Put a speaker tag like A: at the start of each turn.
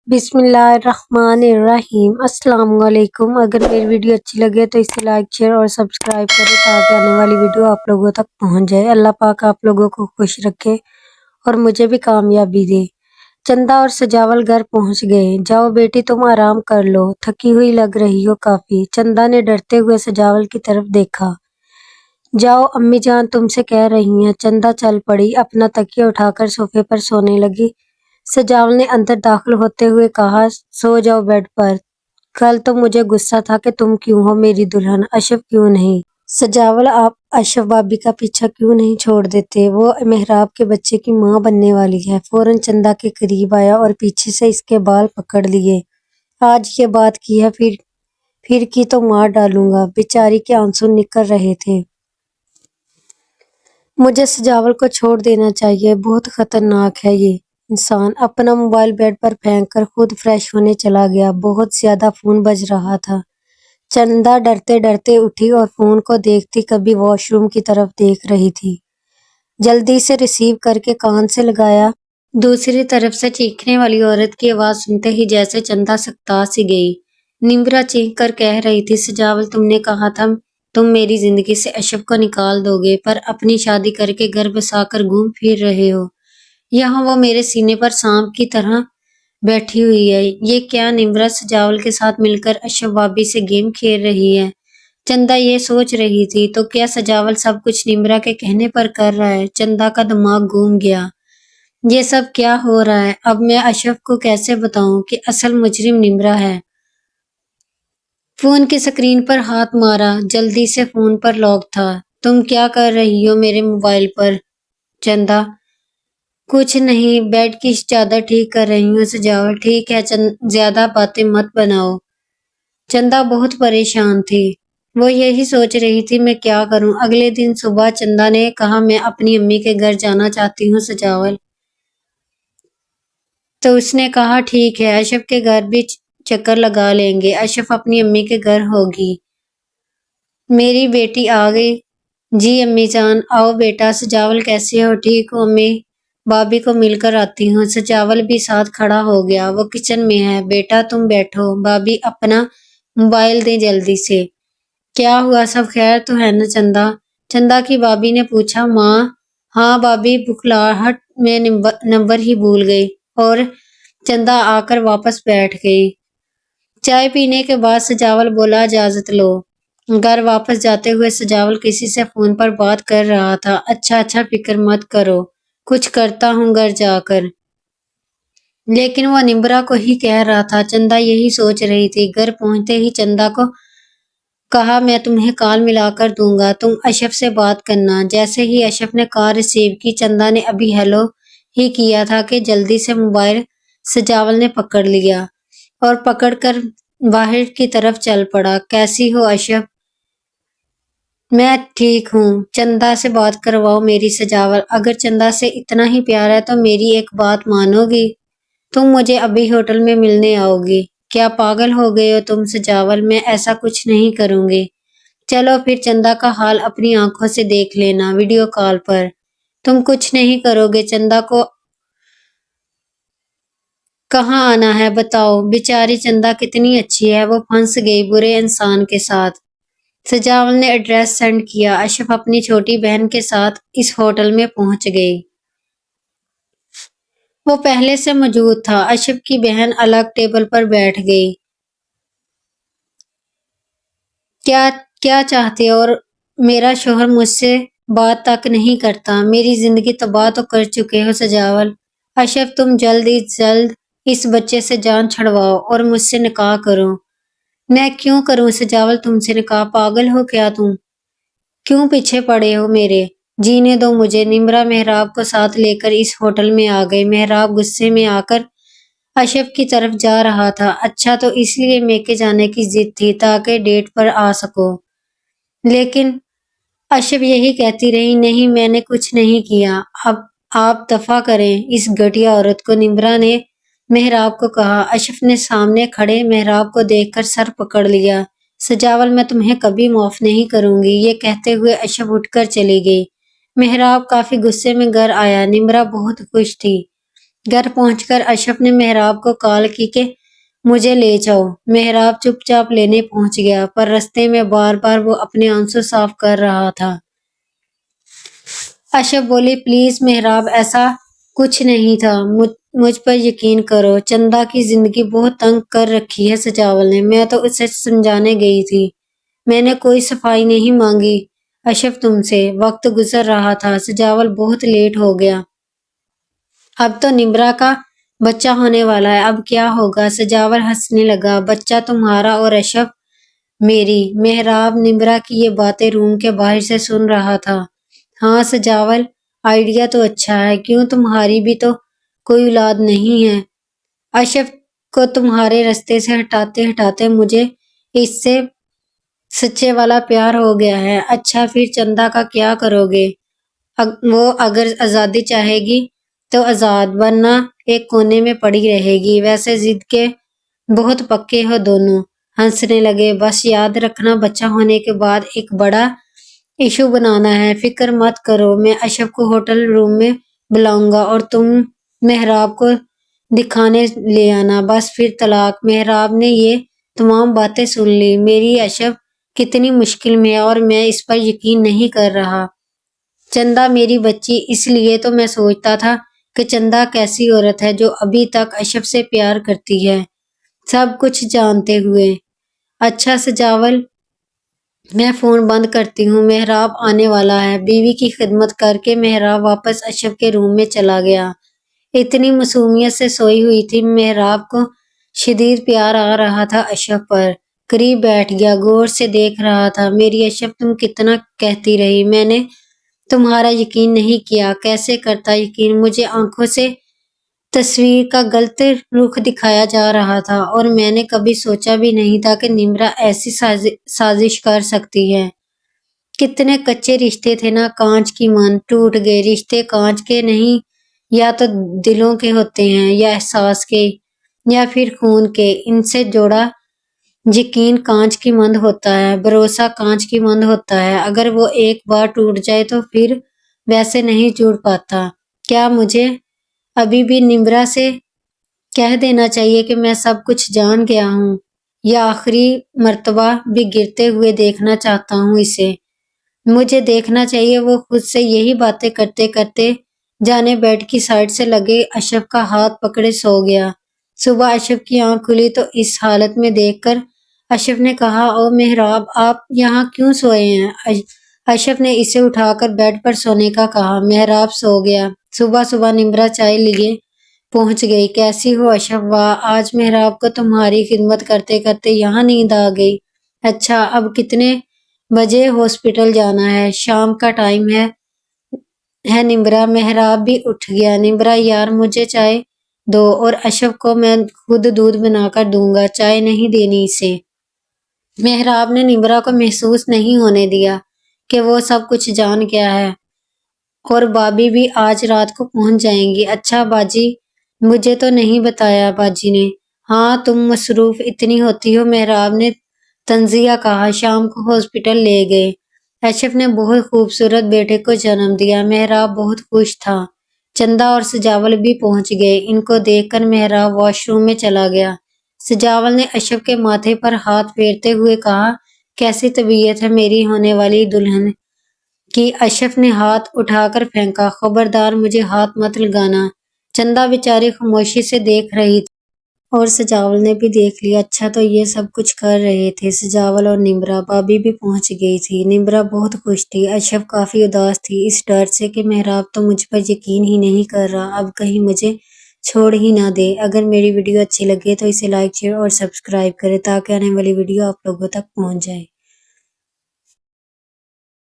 A: बिस्मिल्लाहिर्रहमानिर्रहीम। अस्सलाम वालेकुम। अगर मेरी वीडियो अच्छी लगे तो इसे लाइक शेयर और सब्सक्राइब करें ताकि आने वाली वीडियो आप लोगों तक पहुंच जाए। अल्लाह पाक आप लोगों को खुश रखे और मुझे भी कामयाबी दे। चंदा और सजावल घर पहुंच गए। जाओ बेटी तुम आराम कर लो, थकी हुई लग रही हो काफी। चंदा ने डरते हुए सजावल की तरफ देखा। जाओ अम्मी जान तुमसे कह रही हैं। चंदा चल पड़ी, अपना तकिया उठाकर सोफे पर सोने लगी। सजावल ने अंदर दाखिल होते हुए कहा, सो जाओ बेड पर। कल तो मुझे गुस्सा था कि तुम क्यों हो मेरी दुल्हन, अशरफ क्यों नहीं। सजावल आप अशरफ भाभी का पीछा क्यों नहीं छोड़ देते, वो मेहराब के बच्चे की माँ बनने वाली है। फौरन चंदा के करीब आया और पीछे से इसके बाल पकड़ लिए। आज ये बात की है, फिर की तो मार डालूंगा। बेचारी के आंसू निकल रहे थे। मुझे सजावल को छोड़ देना चाहिए, बहुत खतरनाक है ये इंसान। अपना मोबाइल बेड पर फेंक कर खुद फ्रेश होने चला गया। बहुत ज्यादा फोन बज रहा था। चंदा डरते डरते उठी और फोन को देखती कभी वॉशरूम की तरफ देख रही थी। जल्दी से रिसीव करके कान से लगाया। दूसरी तरफ से चीखने वाली औरत की आवाज सुनते ही जैसे चंदा सकता सी गई। निम्रा चीख कर कह रही थी, सजावल तुमने कहा था तुम मेरी जिंदगी से अशरफ को निकाल दोगे, पर अपनी शादी करके घर बसाकर घूम फिर रहे हो। यहाँ वो मेरे सीने पर सांप की तरह बैठी हुई है। ये क्या निम्रा सजावल के साथ मिलकर अशरफ भाभी से गेम खेल रही है। चंदा ये सोच रही थी, तो क्या सजावल सब कुछ निम्रा के कहने पर कर रहा है। चंदा का दिमाग घूम गया। ये सब क्या हो रहा है। अब मैं अशरफ को कैसे बताऊं कि असल मुजरिम निम्रा है। फोन की स्क्रीन पर हाथ मारा। जल्दी से फोन पर लॉक था। तुम क्या कर रही हो मेरे मोबाइल पर। चंदा कुछ नहीं, बेड की चादर ठीक कर रही हूँ। सजावल ठीक है, ज्यादा बातें मत बनाओ। चंदा बहुत परेशान थी। वो यही सोच रही थी मैं क्या करूं। अगले दिन सुबह चंदा ने कहा, मैं अपनी अम्मी के घर जाना चाहती हूँ सजावल। तो उसने कहा ठीक है, अशरफ के घर भी चक्कर लगा लेंगे। अशरफ अपनी अम्मी के घर होगी। मेरी बेटी आ गई। जी अम्मी जान, आओ बेटा। सजावल कैसे हो। ठीक हो अम्मी, भाभी को मिलकर आती हूँ। सजावल भी साथ खड़ा हो गया। वो किचन में है। बेटा तुम बैठो, भाभी अपना मोबाइल दे जल्दी से। क्या हुआ, सब खैर तो है ना चंदा। चंदा की भाभी ने पूछा। माँ हाँ भाभी, बुखलाहट में नंबर ही भूल गई। और चंदा आकर वापस बैठ गई। चाय पीने के बाद सजावल बोला, इजाजत लो। घर वापस जाते हुए सजावल किसी से फोन पर बात कर रहा था। अच्छा फिक्र मत करो, कुछ करता हूँ घर जाकर। लेकिन वो निम्रा को ही कह रहा था। चंदा यही सोच रही थी। घर पहुंचते ही चंदा को कहा, मैं तुम्हें कॉल मिलाकर दूंगा, तुम अशरफ से बात करना। जैसे ही अशरफ ने कॉल रिसीव की, चंदा ने अभी हेलो ही किया था कि जल्दी से मोबाइल सजावल ने पकड़ लिया और पकड़कर बाहर की तरफ चल पड़ा। कैसी हो अशरफ। मैं ठीक हूँ, चंदा से बात करवाओ मेरी। सजावल अगर चंदा से इतना ही प्यार है तो मेरी एक बात मानोगी। तुम मुझे अभी होटल में मिलने आओगी। क्या पागल हो गए हो तुम सजावल, मैं ऐसा कुछ नहीं करूंगी। चलो फिर चंदा का हाल अपनी आंखों से देख लेना वीडियो कॉल पर। तुम कुछ नहीं करोगे। चंदा को कहाँ आना है बताओ। बेचारी चंदा कितनी अच्छी है, वो फंस गई बुरे इंसान के साथ। सजावल ने एड्रेस सेंड किया। अशरफ अपनी छोटी बहन के साथ इस होटल में पहुंच गई। वो पहले से मौजूद था। अशरफ की बहन अलग टेबल पर बैठ गई। क्या क्या चाहते हो। और मेरा शोहर मुझसे बात तक नहीं करता। मेरी जिंदगी तबाह तो कर चुके हो सजावल। अशरफ तुम जल्द ही जल्द इस बच्चे से जान छुड़वाओ और मुझसे निकाह करो। मैं क्यों करूं सजावल तुमसे निकाह, पागल हो क्या तुम। क्यों पीछे पड़े हो मेरे, जीने दो मुझे। निम्रा मेहराब को साथ लेकर इस होटल में आ गए। मेहराब गुस्से में आकर अशरफ की तरफ जा रहा था। अच्छा तो इसलिए मेके जाने की जिद थी ताकि डेट पर आ सको। लेकिन अशरफ यही कहती रही, नहीं मैंने कुछ नहीं किया, अब आप दफा करें इस घटिया औरत को। निम्रा ने मेहराब को कहा। अशरफ ने सामने खड़े मेहराब को देखकर सर पकड़ लिया। सजावल मैं तुम्हें कभी माफ नहीं करूंगी। ये कहते हुए अशरफ उठकर चली गई। मेहराब काफी गुस्से में घर आया। निम्रा बहुत खुश थी। گھر پہنچ کر اشرف نے محراب کو کال کی کہ مجھے لے جاؤ۔ محراب چپ چاپ لینے پہنچ گیا، پر رستے میں بار بار وہ اپنے آنسو صاف کر رہا تھا۔ اشرف بولی، پلیز محراب، ایسا کچھ نہیں تھا، مجھ پر یقین کرو۔ چندا کی زندگی بہت تنگ کر رکھی ہے سجاول نے، میں تو اسے سمجھانے گئی تھی، میں نے کوئی صفائی نہیں مانگی اشرف تم سے۔ وقت گزر رہا تھا، سجاول بہت لیٹ ہو گیا۔ اب تو نمرا کا بچہ ہونے والا ہے، اب کیا ہوگا؟ سجاول ہنسنے لگا، بچہ تمہارا اور اشرف میری۔ محراب نمرا کی یہ باتیں روم کے باہر سے سن رہا تھا۔ ہاں سجاول، آئیڈیا تو اچھا ہے، کیوں تمہاری بھی تو کوئی اولاد نہیں ہے؟ اشرف کو تمہارے رستے سے ہٹاتے ہٹاتے مجھے اس سے سچے والا پیار ہو گیا ہے۔ اچھا پھر چندا کا کیا کرو گے؟ وہ اگر آزادی چاہے گی تو آزاد، ورنہ ایک کونے میں پڑی رہے گی۔ ویسے ضد کے بہت پکے ہو دونوں۔ ہنسنے لگے، بس یاد رکھنا بچہ ہونے کے بعد ایک بڑا ایشو بنانا ہے۔ فکر مت کرو، میں اشرف کو ہوٹل روم میں بلاؤں گا اور تم محراب کو دکھانے لے آنا، بس پھر طلاق۔ محراب نے یہ تمام باتیں سن لی۔ میری اشرف کتنی مشکل میں ہے اور میں اس پر یقین نہیں کر رہا۔ چندا میری بچی، اس لیے تو میں سوچتا تھا کہ چندا کیسی عورت ہے جو ابھی تک اشرف سے پیار کرتی ہے، سب کچھ جانتے ہوئے۔ اچھا سجاول، میں فون بند کرتی ہوں، محراب آنے والا ہے۔ بیوی کی خدمت کر کے محراب واپس اشرف کے روم میں چلا گیا۔ اتنی معصومیت سے سوئی ہوئی تھی، محراب کو شدید پیار آ رہا تھا اشرف پر۔ قریب بیٹھ گیا، غور سے دیکھ رہا تھا۔ میری اشرف، تم کتنا کہتی رہی، میں نے تمہارا یقین نہیں کیا۔ کیسے کرتا یقین؟ مجھے آنکھوں سے تصویر کا غلط رخ دکھایا جا رہا تھا، اور میں نے کبھی سوچا بھی نہیں تھا کہ نمرا ایسی سازش کر سکتی ہے۔ کتنے کچے رشتے تھے نا، کانچ کی من ٹوٹ گئے۔ رشتے کانچ کے نہیں، یا تو دلوں کے ہوتے ہیں، یا احساس کے، یا پھر خون کے۔ ان سے جوڑا یقین کانچ کی مند ہوتا ہے، بھروسہ کانچ کی مند ہوتا ہے، اگر وہ ایک بار ٹوٹ جائے تو پھر ویسے نہیں جڑ پاتا۔ کیا مجھے ابھی بھی نمرا سے کہہ دینا چاہیے کہ میں سب کچھ جان گیا ہوں، یا آخری مرتبہ بھی گرتے ہوئے دیکھنا چاہتا ہوں اسے؟ مجھے دیکھنا چاہیے۔ وہ خود سے یہی باتیں کرتے کرتے جانے بیڈ کی سائڈ سے لگے اشرف کا ہاتھ پکڑے سو گیا۔ صبح اشرف کی آنکھ کھلی تو اس حالت میں دیکھ کر اشرف نے کہا، او محراب، آپ یہاں کیوں سوئے ہیں؟ اشرف نے اسے اٹھا کر بیڈ پر سونے کا کہا۔ محراب سو گیا۔ صبح صبح نمرا چائے لیے پہنچ گئی۔ کیسی ہو اشرف؟ واہ، آج محراب کو تمہاری خدمت کرتے کرتے یہاں نیند آ گئی۔ اچھا، اب کتنے بجے ہاسپٹل جانا ہے؟ شام کا ٹائم ہے نمرا۔ محراب بھی اٹھ گیا۔ نمرا یار، مجھے چائے دو، اور اشرف کو میں خود دودھ بنا کر دوں گا، چائے نہیں دینی اسے۔ محراب نے نمرا کو محسوس نہیں ہونے دیا کہ وہ سب کچھ جان گیا ہے، اور بابی بھی آج رات کو پہنچ جائیں گی۔ اچھا باجی، مجھے تو نہیں بتایا باجی نے۔ ہاں، تم مصروف اتنی ہوتی ہو، محراب نے تنزیہ کہا۔ شام کو ہاسپٹل لے گئے۔ اشرف نے بہت خوبصورت بیٹے کو جنم دیا۔ محراب بہت خوش تھا۔ چندا اور سجاول بھی پہنچ گئے۔ ان کو دیکھ کر محراب واش روم میں چلا گیا۔ سجاول نے اشرف کے ماتھے پر ہاتھ پھیرتے ہوئے کہا، کیسی طبیعت ہے میری ہونے والی دلہن کی؟ اشرف نے ہاتھ اٹھا کر پھینکا، خبردار مجھے ہاتھ مت لگانا۔ چندا بیچاری خاموشی سے دیکھ رہی تھی، اور سجاول نے بھی دیکھ لیا۔ اچھا، تو یہ سب کچھ کر رہے تھے سجاول اور نمرا۔ بابی بھی پہنچ گئی تھی۔ نمرا بہت خوش تھی، اشرف کافی اداس تھی، اس ڈر سے کہ محراب تو مجھ پر یقین ہی نہیں کر رہا، اب کہیں مجھے چھوڑ ہی نہ دے۔ اگر میری ویڈیو اچھی لگے تو اسے لائک، شیئر اور سبسکرائب کریں، تاکہ آنے والی ویڈیو آپ لوگوں تک پہنچ جائے۔